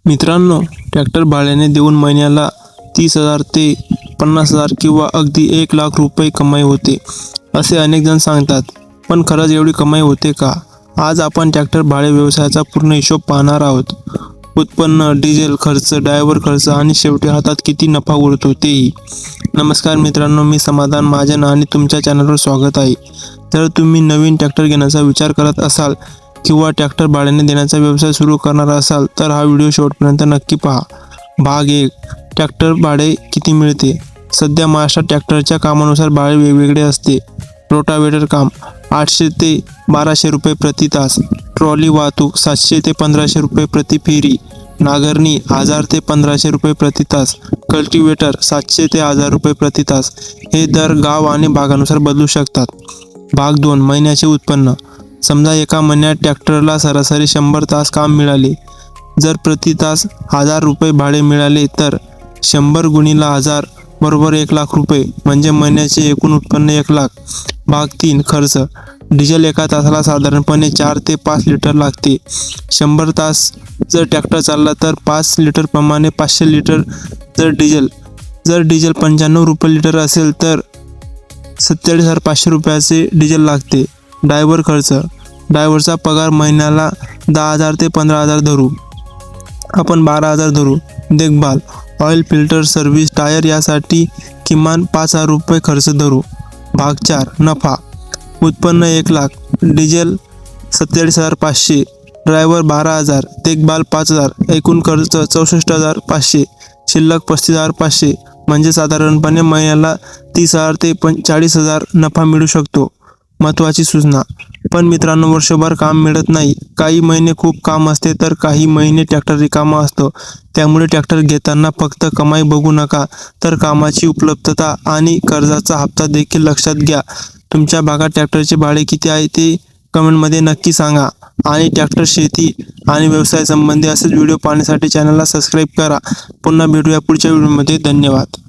मित्रांनो, ट्रॅक्टर भाड्याने देऊन महिन्याला 30,000 ते 50,000 किंवा अगदी 1,00,000 रुपये कमाई होते, असे अनेक जण सांगतात. पण खरंच एवढी कमाई होते का? आज आपण ट्रॅक्टर भाडे व्यवसायाचा पूर्ण हिशोब पाहणार आहोत. उत्पन्न, डिझेल खर्च, ड्रायव्हर खर्च आणि शेवटी हातात किती नफा उरतो तेही. नमस्कार मित्रांनो, मी समाधान महाजन आणि तुमच्या चॅनलवर स्वागत आहे. जर तुम्ही नवीन ट्रॅक्टर घेण्याचा विचार करत असाल किंवा ट्रॅक्टर भाड्याने देण्याचा व्यवसाय सुरू करणार असाल तर हा व्हिडिओ शेवटपर्यंत नक्की पहा. भाग 1. ट्रॅक्टर भाडे किती मिळते? सध्या महाराष्ट्रात ट्रॅक्टरच्या कामानुसार भाडे वेगवेगळे असते. रोटावेटर काम 800 ते 1200 रुपये प्रति तास, ट्रॉली वाहतूक 700 ते 1500 रुपये प्रति फेरी, नांगरणी 1000 ते 1500 रुपये प्रति तास, कल्टिवेटर 700 ते 1000 रुपये प्रति तास. हे दर गाव आणि भागानुसार बदलू शकतात. भाग 2. महिन्याचे उत्पन्न. समजा एका महिन्यात ट्रॅक्टरला सरासरी 100 तास काम मिळाले. जर प्रति तास 1000 रुपये भाडे मिळाले तर 100 गुणिले 1000 बरोबर 1,00,000 रुपये, म्हणजे महिन्याचे एकूण उत्पन्न 1,00,000. भाग 3. खर्च. डिझेल एका तासाला साधारणपणे 4 ते 5 लिटर लागते. 100 तास जर ट्रॅक्टर चालला तर 5 लिटर प्रमाणे 500 लिटर जर डिझेल 95 रुपये लिटर असेल तर 47,500 रुपयाचे डिझेल लागते. ड्रायव्हर खर्च. ड्रायव्हरचा पगार महिन्याला 10,000 ते 15,000 धरू, आपण 12,000 धरू. देखभाल, ऑइल, फिल्टर, सर्व्हिस, टायर यासाठी किमान 5,000 रुपये खर्च धरू. भाग 4. नफा. उत्पन्न 1,00,000, डिझेल 47,500, ड्रायव्हर 12,000, देखभाल 5,000, एकूण खर्च 64,500, शिल्लक 35,500, म्हणजे साधारणपणे महिन्याला 30,000 ते 40,000 नफा मिळू शकतो. महत्त्वाची सूचना. पण मित्रांनो, वर्षभर काम मिळत नाही. काही महिने खूप काम असते तर काही महिने ट्रॅक्टर रिकामा असतो. त्यामुळे ट्रॅक्टर घेताना फक्त कमाई बघू नका, तर कामाची उपलब्धता आणि कर्जाचा हप्ता देखील लक्षात घ्या. तुमच्या भागात ट्रॅक्टरचे भाडे किती आहे ते कमेंटमध्ये नक्की सांगा. आणि ट्रॅक्टर, शेती आणि व्यवसाय संबंधी असेच व्हिडिओ पाहण्यासाठी चॅनलला सबस्क्राईब करा. पुन्हा भेटूया पुढच्या व्हिडिओमध्ये. धन्यवाद.